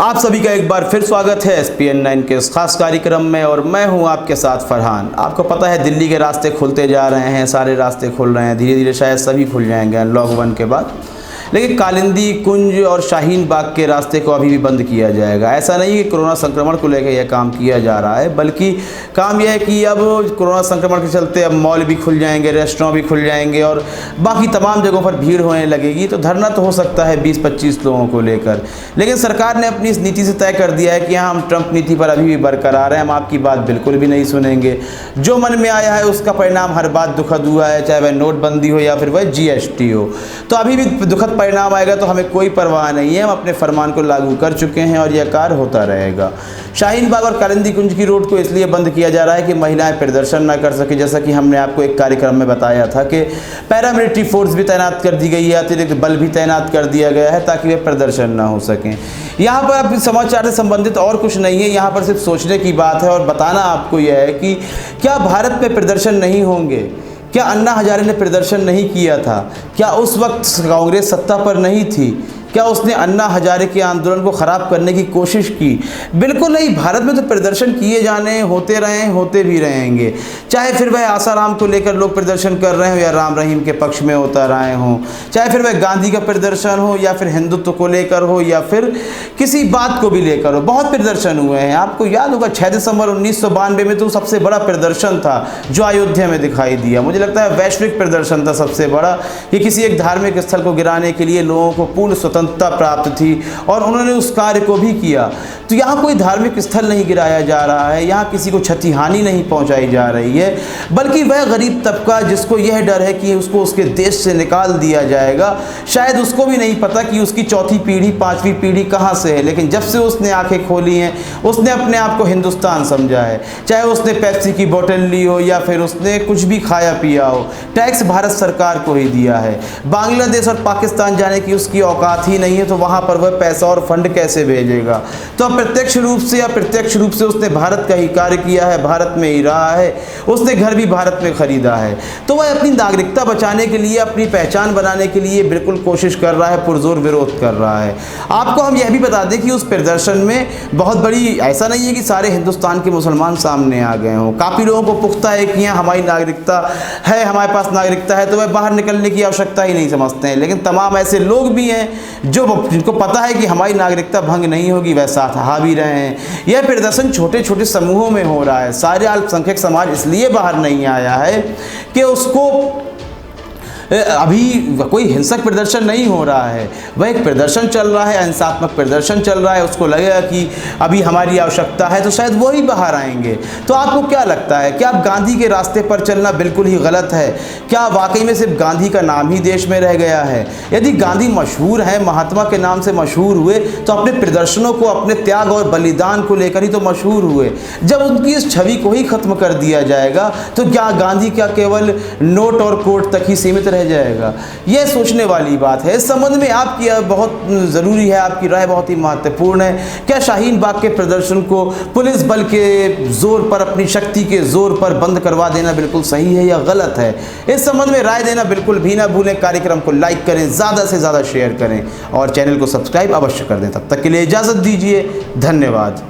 आप सभी का एक बार फिर स्वागत है SPN9 के इस खास कार्यक्रम में और मैं हूं आपके साथ फरहान। आपको पता है दिल्ली के रास्ते खुलते जा रहे हैं, सारे रास्ते खुल रहे हैं, धीरे धीरे शायद सभी खुल जाएंगे अनलॉक 1 के बाद। लेकिन कालिंदी कुंज और शाहीन बाग के रास्ते को अभी भी बंद किया जाएगा। ऐसा नहीं कि कोरोना संक्रमण को लेकर यह काम किया जा रहा है, बल्कि काम यह है कि अब कोरोना संक्रमण के चलते अब मॉल भी खुल जाएंगे, रेस्टोरेंट भी खुल जाएंगे और बाकी तमाम जगहों पर भीड़ होने लगेगी। तो धरना तो हो सकता है 20-25 लोगों को लेकर, लेकिन सरकार ने अपनी इस नीति से तय कर दिया है कि हाँ, हम ट्रंप नीति पर अभी भी बरकरार हैं, हम आपकी बात बिल्कुल भी नहीं सुनेंगे। जो मन में आया है उसका परिणाम हर बात दुखद हुआ है, चाहे वह नोटबंदी हो या फिर वह GST हो। तो अभी भी दुखद परिणाम आएगा तो हमें कोई परवाह नहीं है, हम अपने फरमान को लागू कर चुके हैं और यह कार्य होता रहेगा। शाहीन बाग और कालिंदी कुंज की रोड को इसलिए बंद किया जा रहा है कि महिलाएं प्रदर्शन ना कर सके। जैसा कि हमने आपको एक कार्यक्रम में बताया था कि पैरामिलिट्री फोर्स भी तैनात कर दी गई है, अतिरिक्त बल भी तैनात कर दिया गया है ताकि वे प्रदर्शन ना हो सकें। यहाँ पर अब समाचार से संबंधित और कुछ नहीं है, यहाँ पर सिर्फ सोचने की बात है और बताना आपको यह है कि क्या भारत में प्रदर्शन नहीं होंगे? क्या अन्ना हजारे ने प्रदर्शन नहीं किया था? क्या उस वक्त कांग्रेस सत्ता पर नहीं थी? क्या उसने अन्ना हजारे के आंदोलन को ख़राब करने की कोशिश की? बिल्कुल नहीं। भारत में तो प्रदर्शन किए जाने होते रहे, होते भी रहेंगे। चाहे फिर वह आसाराम को लेकर लोग प्रदर्शन कर रहे हो या राम रहीम के पक्ष में उतर आए हों, चाहे फिर वह गांधी का प्रदर्शन हो या फिर हिंदुत्व को लेकर हो या फिर किसी बात को भी लेकर हो। बहुत प्रदर्शन हुए हैं। आपको याद होगा 6 दिसंबर 1992 में तो सबसे बड़ा प्रदर्शन था जो अयोध्या में दिखाई दिया। मुझे लगता है वैश्विक प्रदर्शन था सबसे बड़ा, कि किसी एक धार्मिक स्थल को गिराने के लिए लोगों को पूर्ण स्वतंत्रता प्राप्त थी और उन्होंने उस कार्य को भी किया। तो यहाँ कोई धार्मिक स्थल नहीं गिराया जा रहा है, यहाँ किसी को क्षति हानि नहीं पहुँचाई जा रही है, बल्कि वह गरीब तबका जिसको यह डर है कि उसको उसके देश से निकाल दिया जाएगा, शायद उसको भी नहीं पता कि उसकी चौथी पीढ़ी 5वीं पीढ़ी कहाँ से है, लेकिन जब से उसने आंखें खोली हैं उसने अपने आप को हिंदुस्तान समझा है। चाहे उसने पेप्सी की बोतल ली हो या फिर उसने कुछ भी खाया पिया हो, टैक्स भारत सरकार को ही दिया है। बांग्लादेश और पाकिस्तान जाने की उसकी औकात ही नहीं है, तो वहां पर वह पैसा और फंड कैसे भेजेगा? तो अप्रत्यक्ष रूप से या प्रत्यक्ष रूप से उसने भारत का ही कार्य किया है, भारत में ही रहा है, उसने घर भी भारत में खरीदा है। तो वह अपनी नागरिकता बचाने के लिए, अपनी पहचान बनाने के लिए बिल्कुल कोशिश कर रहा है, पुरजोर विरोध कर रहा है। आपको हम यह भी बता दें कि उस प्रदर्शन में बहुत बड़ी, ऐसा नहीं है कि सारे हिंदुस्तान के मुसलमान सामने आ गए हों। काफ़ी लोगों को पुख्ता है कि यहाँ हमारी नागरिकता है, हमारे पास नागरिकता है, तो वह बाहर निकलने की आवश्यकता ही नहीं समझते हैं। लेकिन तमाम ऐसे लोग भी हैं जिनको पता है कि हमारी नागरिकता भंग नहीं होगी, वह साथ आ भी रहे हैं। यह प्रदर्शन छोटे छोटे समूहों में हो रहा है। सारे अल्पसंख्यक समाज इसलिए बाहर नहीं आया है कि उसको अभी कोई हिंसक प्रदर्शन नहीं हो रहा है, वह एक प्रदर्शन चल रहा है, अहिंसात्मक प्रदर्शन चल रहा है। उसको लगेगा कि अभी हमारी आवश्यकता है तो शायद वो ही बाहर आएंगे। तो आपको क्या लगता है, क्या गांधी के रास्ते पर चलना बिल्कुल ही गलत है? क्या वाकई में सिर्फ गांधी का नाम ही देश में रह गया है? यदि गांधी मशहूर है, महात्मा के नाम से मशहूर हुए, तो अपने प्रदर्शनों को, अपने त्याग और बलिदान को लेकर ही तो मशहूर हुए। जब उनकी इस छवि को ही खत्म कर दिया जाएगा तो क्या गांधी क्या केवल नोट और कोट तक ही सीमित रह जाएगा? यह सोचने वाली बात है। इस संबंध में आपकी बहुत ज़रूरी है, आपकी राय बहुत ही महत्वपूर्ण है। क्या शाहीन बाग के प्रदर्शन को पुलिस बल के जोर पर, अपनी शक्ति के जोर पर बंद करवा देना बिल्कुल सही है या गलत है? इस संबंध में राय देना बिल्कुल भी ना भूलें। कार्यक्रम को लाइक करें, ज़्यादा से ज़्यादा शेयर करें और चैनल को सब्सक्राइब अवश्य कर दें। तब तक के लिए इजाज़त दीजिए। धन्यवाद।